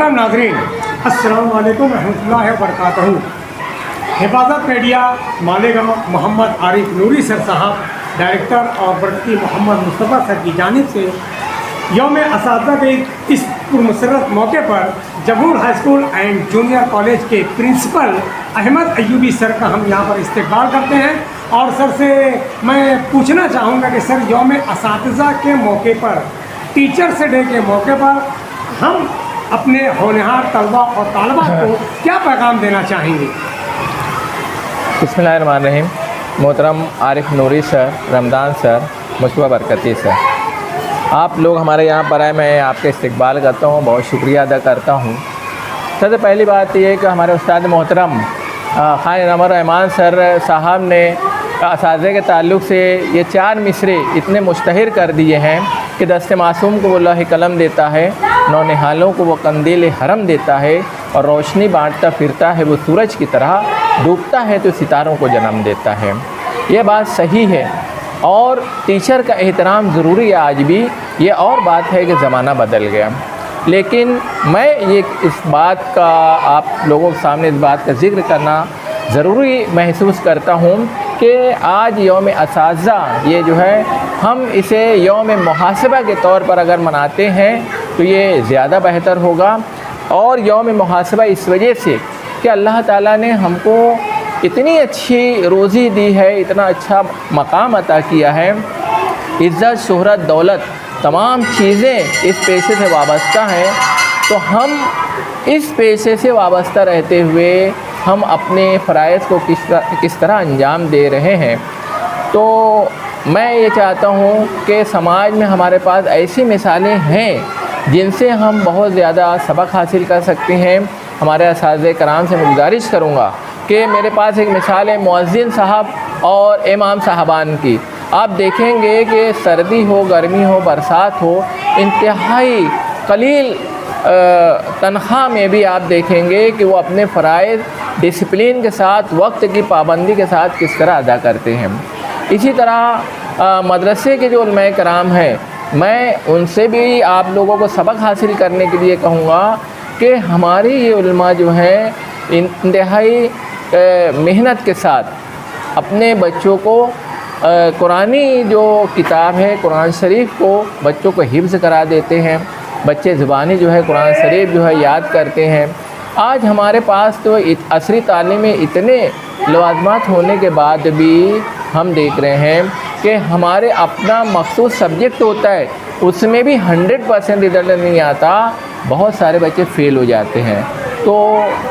मोहतरम नाज़रीन, अस्सलाम वालेकुम रहमतुल्लाहि व बरकातहू। हिफाजत मीडिया मालेगांव मोहम्मद आरिफ नूरी सर साहब, डायरेक्टर और बरकती मोहम्मद मुस्तफ़ा सर की जानिब से यौम असातिज़ा के इस पुरमसरत मौके पर जबूर high school and junior college के प्रिंसिपल अहमद अयूबी सर का हम यहाँ पर इस्तकबाल करते हैं। और सर से मैं पूछना चाहूँगा कि सर, यौम असातिज़ा के मौके पर, टीचर्स डे के मौके पर हम अपने होनहार तलबा और तालिबात को क्या पैगाम देना चाहेंगे? बिस्मिल्लाहिर्रहमानिर्रहीम। मोहतरम Arif Noori sir, Ramdan sir, Mustafa Barkati sir, आप लोग हमारे यहाँ पर आए, मैं आपका इस्तकबाल करता हूँ, बहुत शुक्रिया अदा करता हूँ। सबसे पहली बात ये है कि हमारे उस्ताद मोहतरम खान इनामुर रहमान सर साहब ने असातिज़ा के ताल्लुक़ से ये 4 मिसरे इतने मुश्तहर कर दिए हैं कि दस्ते मासूम को वो लौह कलम देता है, नौनिहालों को वो कंदील हरम देता है, और रोशनी बांटता फिरता है वो सूरज की तरह, डूबता है तो सितारों को जन्म देता है। ये बात सही है और टीचर का एहतराम ज़रूरी है आज भी। ये और बात है कि ज़माना बदल गया, लेकिन मैं ये इस बात का आप लोगों के सामने इस बात का ज़िक्र करना ज़रूरी महसूस करता हूँ कि आज यौम असातिज़ा ये जो है, हम इसे यौम मुहासबा के तौर पर अगर मनाते हैं तो ये ज़्यादा बेहतर होगा। और यौम मुहासबा इस वजह से कि अल्लाह ताला ने हमको इतनी अच्छी रोज़ी दी है, इतना अच्छा मकाम अता किया है, इज़्ज़त, शोहरत, दौलत, तमाम चीज़ें इस पेशे से वाबस्ता हैं। तो हम इस पेशे से वाबस्ता रहते हुए हम अपने फ़राइज़ को किस तरह अंजाम दे रहे हैं। तो मैं ये चाहता हूँ कि समाज में हमारे पास ऐसी मिसालें हैं जिनसे हम बहुत ज़्यादा सबक हासिल कर सकते हैं। हमारे असातिज़ा कराम से मैं गुजारिश करूँगा कि मेरे पास एक मिसाल है मुअज़्ज़िन साहब और इमाम साहबान की। आप देखेंगे कि सर्दी हो, गर्मी हो, बरसात हो, इंतहाई कलील तनख्वाह में भी आप देखेंगे कि वो अपने फ़राइज़ डिसिप्लिन के साथ, वक्त की पाबंदी के साथ किस तरह अदा करते हैं। इसी तरह मदरसे के जो उलमाए कराम हैं, मैं उनसे भी आप लोगों को सबक हासिल करने के लिए कहूँगा कि हमारी ये उलमा जो हैं इंतहाई मेहनत के साथ अपने बच्चों को कुरानी जो किताब है, कुरान शरीफ को बच्चों को हिफ्ज़ करा देते हैं। बच्चे ज़ुबानी जो है कुरान शरीफ जो है याद करते हैं। आज हमारे पास तो असरी तालीम में इतने लवाज़मात होने के बाद भी हम देख रहे हैं कि हमारे अपना मखसूस सब्जेक्ट होता है, उसमें भी 100% रिज़ल्ट नहीं आता, बहुत सारे बच्चे फ़ेल हो जाते हैं। तो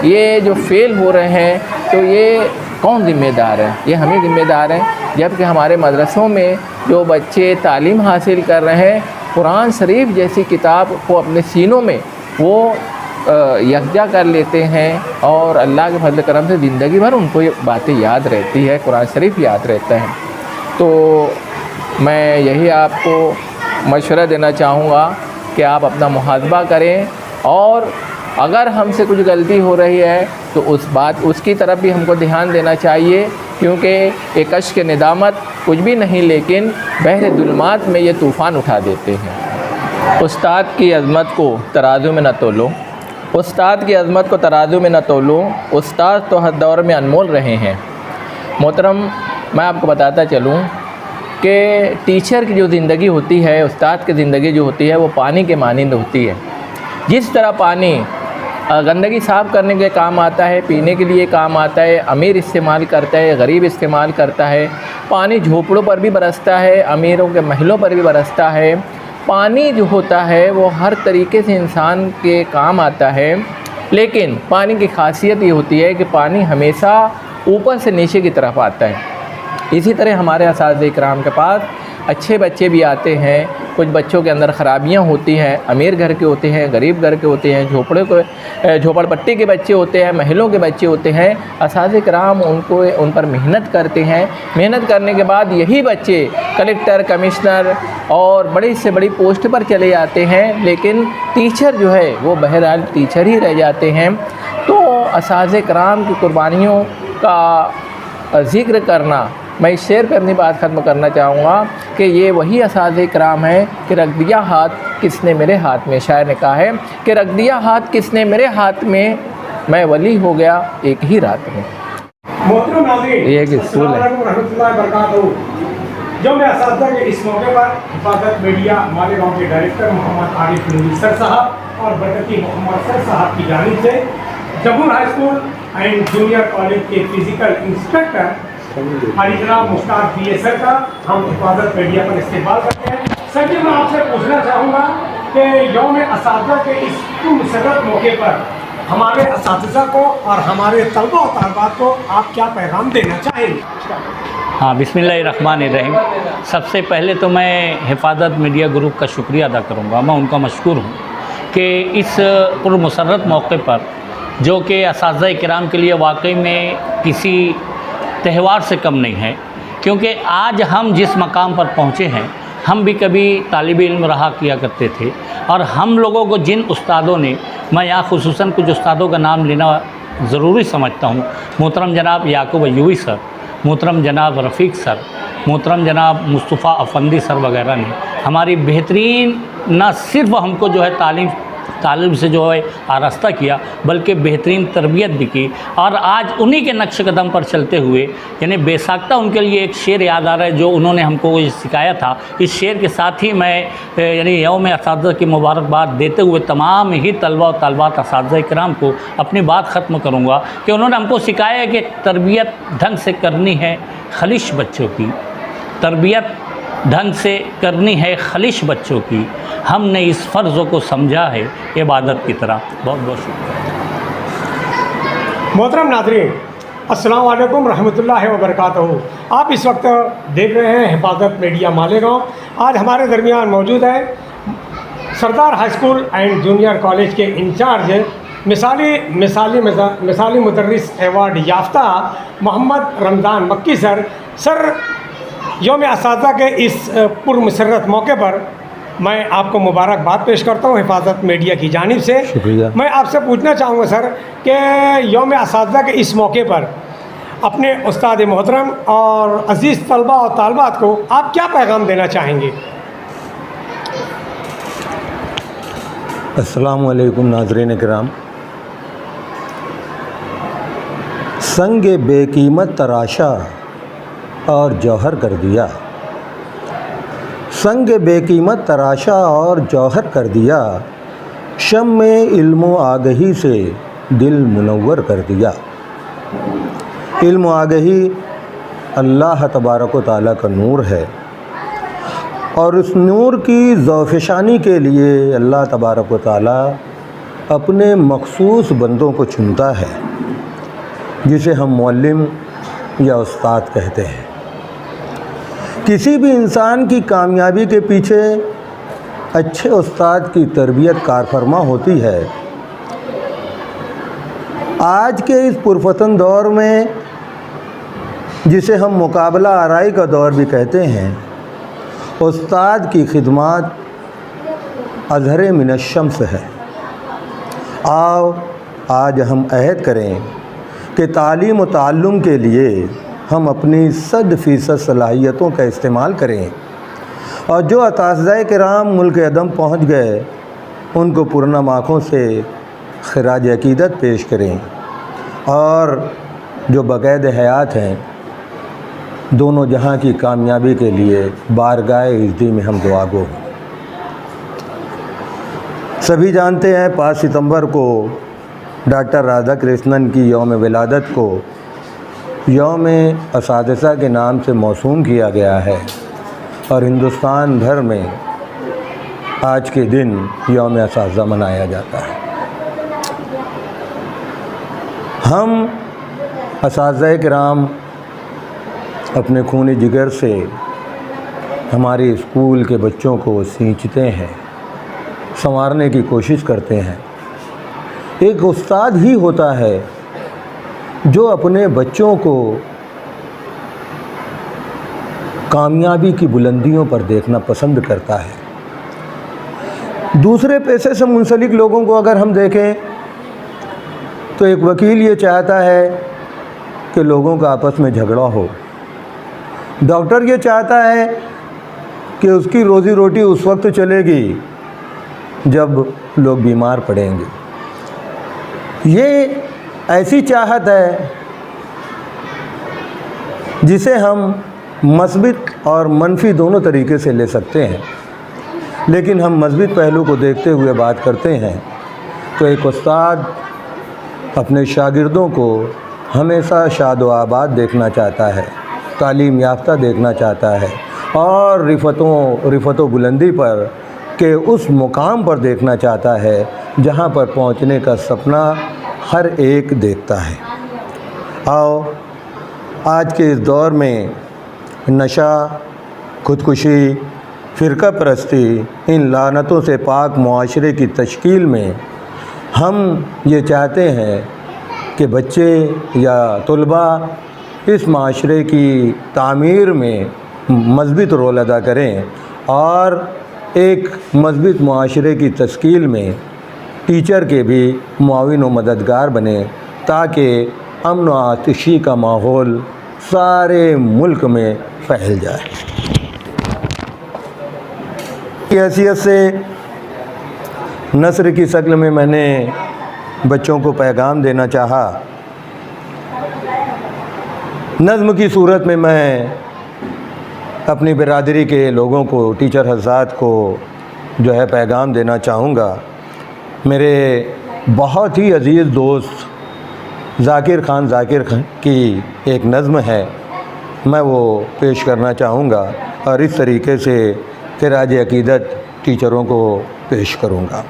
ये जो फ़ेल हो रहे हैं, तो ये कौन ज़िम्मेदार है? ये हम ही ज़िम्मेदार हैं। जबकि हमारे मदरसों में जो बच्चे तालीम हासिल कर रहे हैं, कुरान शरीफ जैसी किताब को अपने सीनों में वो यकजा कर लेते हैं और अल्लाह के फजल करम से ज़िंदगी भर उनको ये बातें याद रहती है, कुरान शरीफ याद रहता है। तो मैं यही आपको मशवरा देना चाहूँगा कि आप अपना मुहासबा करें, और अगर हमसे कुछ गलती हो रही है तो उसकी तरफ भी हमको ध्यान देना चाहिए, क्योंकि एक अश्क निदामत कुछ भी नहीं, लेकिन बहरे जुल्मात में ये तूफ़ान उठा देते हैं। उस्ताद की अज़मत को तराजू में न तोलो, उस्ताद की अज़मत को तराजू में न तोलो, उस्ताद तो हर दौर में अनमोल रहे हैं। मोहतरम, मैं आपको बताता चलूँ कि टीचर की जो ज़िंदगी होती है, उस्ताद की ज़िंदगी जो होती है, वो पानी के मानिंद होती है। जिस तरह पानी गंदगी साफ़ करने के काम आता है, पीने के लिए काम आता है, अमीर इस्तेमाल करता है, गरीब इस्तेमाल करता है। पानी झोपड़ों पर भी बरसता है, अमीरों के महलों पर भी बरसता है। पानी जो होता है वो हर तरीके से इंसान के काम आता है, लेकिन पानी की खासियत ये होती है कि पानी हमेशा ऊपर से नीचे की तरफ आता है। इसी तरह हमारे असातिज़ा इकराम के पास अच्छे बच्चे भी आते हैं, कुछ बच्चों के अंदर ख़राबियाँ होती हैं, अमीर घर के होते हैं, गरीब घर के होते हैं, झोपड़पट्टी के बच्चे होते हैं, महलों के बच्चे होते हैं। असातिज़ा इकराम उन पर मेहनत करते हैं। मेहनत करने के बाद यही बच्चे कलेक्टर, कमिश्नर और बड़ी से बड़ी पोस्ट पर चले जाते हैं, लेकिन टीचर जो है वो बहरहाल टीचर ही रह जाते हैं। तो असातिज़ा इकराम की कुर्बानियों का ज़िक्र करना, मैं इस शेर पर अपनी बात ख़त्म करना चाहूँगा कि ये वही असातिज़ा इकराम हैं कि रख दिया हाथ किसने मेरे हाथ में, शायर ने कहा है कि रख दिया हाथ किसने मेरे हाथ में, मैं वली हो गया एक ही रात में। मोहतरम नाज़रीन, ये एक स्कूल है। अस्सलाम वालेकुम रहमतुल्लाहि व बरकातहू। जो मैं असातिज़ा के इस मौके पर हिफाजत मीडिया मालेगांव के डायरेक्टर मोहम्मद आरिफ नूरी सर साहब और बरकती मोहम्मद सर साहब की जानिब से Jamhoor high school and junior college के फिजिकल इंस्पेक्टर हाजी जनाब मुश्ताक पी सर का हम हिफाजत मीडिया पर इस्तेमाल करते हैं। सर जी, मैं आपसे पूछना चाहूँगा कि यौम असातिज़ा के इस मुसर्रत मौके पर हमारे असातिज़ा को और हमारे तलबा और तालिबात को आप क्या पैगाम देना चाहेंगे? हाँ, बिस्मिल्लाहिर्रहमानिर्रहीम। सबसे पहले तो मैं हिफाजत मीडिया ग्रुप का शुक्रिया अदा करूँगा, मैं उनका मशकूर हूँ कि इस पुरमसर्रत मौके पर जो कि असातिज़ा किराम के लिए वाकई में किसी त्यौहार से कम नहीं है, क्योंकि आज हम जिस मकाम पर पहुँचे हैं, हम भी कभी तालिब इल्म रहा किया करते थे और हम लोगों को जिन उस्तादों ने, मैं यहाँ खुसूसन कुछ उस्तादों का नाम लेना ज़रूरी समझता हूँ, मोहतरम जनाब याकूब अय्यूबी सर, मोहतरम जनाब रफ़ीक सर, मोहतरम जनाब मुस्तफ़ा अफंदी सर वगैरह ने हमारी बेहतरीन न सिर्फ़ हमको जो है तालीम से जो है आरास्ता किया, बल्कि बेहतरीन तरबियत भी की। और आज उन्हीं के नक्श कदम पर चलते हुए, यानी बेसाख्ता उनके लिए एक शेर याद आ रहा है जो उन्होंने हमको सिखाया था। इस शेर के साथ ही मैं यानी यौम असातिज़ा की मुबारकबाद देते हुए तमाम ही तलबा और तालिबात असातिज़ा किराम को अपनी बात ख़त्म करूँगा कि उन्होंने हमको सिखाया है कि तरबियत ढंग से करनी है खलिश बच्चों की, तरबियत ढंग से करनी है खलिश बच्चों की, हमने इस फ़र्ज़ को समझा है इबादत की तरह। बहुत बहुत शुक्रिया। मोहतरम नाज़रीन, अस्सलाम वालेकुम रहमतुल्लाहि व बरकातहू। आप इस वक्त देख रहे हैं हिफाजत मीडिया मालेगांव। आज हमारे दरमियान मौजूद है Sardar high school and junior college के इंचार्ज मिसाली मुदर्रिस एवार्ड याफ्ता मोहम्मद रमज़ान मक्की सर यौम असातिज़ा के इस पुरमसर्रत मौके पर मैं आपको मुबारकबाद पेश करता हूँ हिफाजत मीडिया की जानिब से। शुक्रिया। मैं आपसे पूछना चाहूँगा सर कि यौम असातिज़ा के इस मौके पर अपने उस्ताद मोहतरम और अज़ीज़ तलबा और तालिबात को आप क्या पैगाम देना चाहेंगे? अस्सलामु अलैकुम नाज़रीन किराम। संग बेकीमत तराशा और जौहर कर दिया, संग बेकीमत तराशा और जौहर कर दिया, शम में इल्म आगही से दिल मुनव्वर कर दिया। इल्म आगही अल्लाह तबारक व तआला का नूर है और उस नूर की ज़ौफ़शानी के लिए अल्लाह तबारक व तआला अपने मखसूस बंदों को चुनता है, जिसे हम मुअल्लिम या उस्ताद कहते हैं। किसी भी इंसान की कामयाबी के पीछे अच्छे उस्ताद की तरबियत कारफरमा होती है। आज के इस पुरफतन दौर में, जिसे हम मुकाबला आराई का दौर भी कहते हैं, उस्ताद की खिदमत अज़हर मिनश्शम्स है। आओ आज हम अहद करें कि तालीम व ताल्लुम के लिए हम अपनी 100% सलाहियतों का इस्तेमाल करें और जो असातिज़ा किराम मुल्क अदम पहुँच गए उनको पुरनम आँखों से खिराज अक़ीदत पेश करें और जो बक़ैद हयात हैं दोनों जहां की कामयाबी के लिए बारगाह इज़्ज़ी में हम दुआ गो हैं। सभी जानते हैं 5 सितंबर को डॉक्टर राधा कृष्णन की यौम विलादत को यौम असातिज़ा के नाम से मौसूम किया गया है और हिंदुस्तान भर में आज के दिन यौम असातिज़ा मनाया जाता है। हम असातिज़ा किराम अपने खूनी जिगर से हमारे स्कूल के बच्चों को सींचते हैं, संवारने की कोशिश करते हैं। एक उस्ताद ही होता है जो अपने बच्चों को कामयाबी की बुलंदियों पर देखना पसंद करता है। दूसरे पेशे से मुंसलिक लोगों को अगर हम देखें तो एक वकील ये चाहता है कि लोगों का आपस में झगड़ा हो, डॉक्टर ये चाहता है कि उसकी रोज़ी रोटी उस वक्त चलेगी जब लोग बीमार पड़ेंगे। ये ऐसी चाहत है जिसे हम मस्बित और मनफी दोनों तरीके से ले सकते हैं, लेकिन हम मस्बित पहलू को देखते हुए बात करते हैं तो एक उस्ताद अपने शागिर्दों को हमेशा शाद व आबाद देखना चाहता है, तालीम याफ्ता देखना चाहता है और रिफ़तों बुलंदी पर के उस मुकाम पर देखना चाहता है जहाँ पर पहुँचने का सपना हर एक देखता है। आओ आज के इस दौर में नशा, खुदकुशी, फ़िरका परस्ती, इन लानतों से पाक मुआशरे की तश्कील में हम ये चाहते हैं कि बच्चे या तलबा इस माशरे की तामीर में मज़बूत रोल अदा करें और एक मज़बूत मुआशरे की तश्कील में टीचर के भी मुआविन व मददगार बने, ताकि अमन व आतिशी का माहौल सारे मुल्क में फैल जाए। की हैसियत से नस्र की शक्ल में मैंने बच्चों को पैगाम देना चाहा। नज़्म की सूरत में मैं अपनी बिरादरी के लोगों को, टीचर हज़रात को जो है पैगाम देना चाहूँगा। मेरे बहुत ही अज़ीज़ दोस्त ज़ाकिर खान की एक नज़्म है, मैं वो पेश करना चाहूँगा और इस तरीके से खिराज अक़ीदत टीचरों को पेश करूँगा।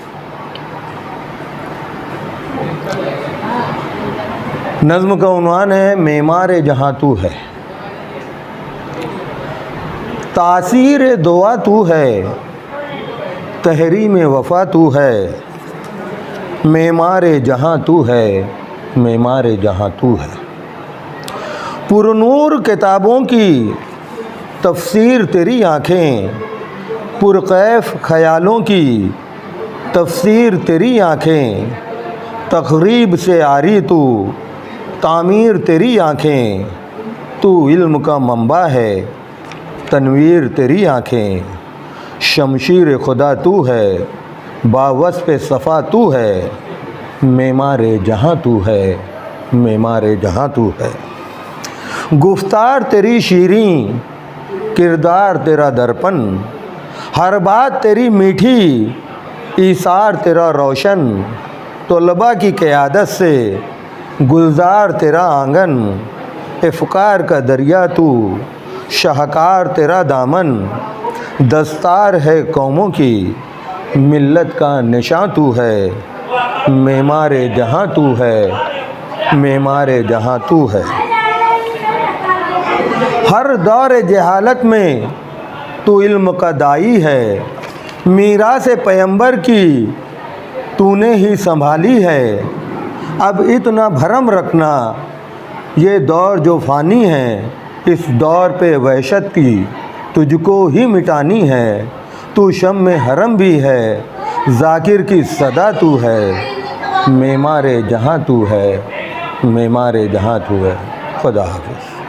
नज़्म का उन्वान है मेमार जहाँ तू है। तासीर दुआ तू है, तहरीम वफ़ा तू है, मेमार जहाँ तू है, मेमार जहाँ तू है। पुरनूर किताबों की तफसीर तेरी आँखें, पुरकैफ ख़यालों की तफसीर तेरी आँखें, तक़रीब से आरी तू, तामीर तेरी आँखें, तू इल्म का मंबा है, तनवीर तेरी आँखें, शमशीर खुदा तू है, बावस्फ़ सफ़ा तू है, मेमार जहाँ तू है, मेमार जहाँ तू है। गुफ्तार तेरी शीरीं, किरदार तेरा दर्पण, हर बात तेरी मीठी, ईसार तेरा रोशन, तलबा की क़यादत से गुलजार तेरा आंगन, इफ़कार का दरिया तू, शाहकार तेरा दामन, दस्तार है कौमों की, मिल्लत का निशां तू है, मेमार जहाँ तू है, मेमार जहाँ तू है। हर दौर जहालत में तू इल्म का दाई है, मीरास पैगंबर की तूने ही संभाली है। अब इतना भरम रखना, ये दौर जो फ़ानी है, इस दौर पे वहशत की तुझको ही मिटानी है। तू शम में हरम भी है, ज़ाकिर की सदा तू है, मेमार जहाँ तू है, मेमार जहाँ तू है। खुदा हाफ़िज़।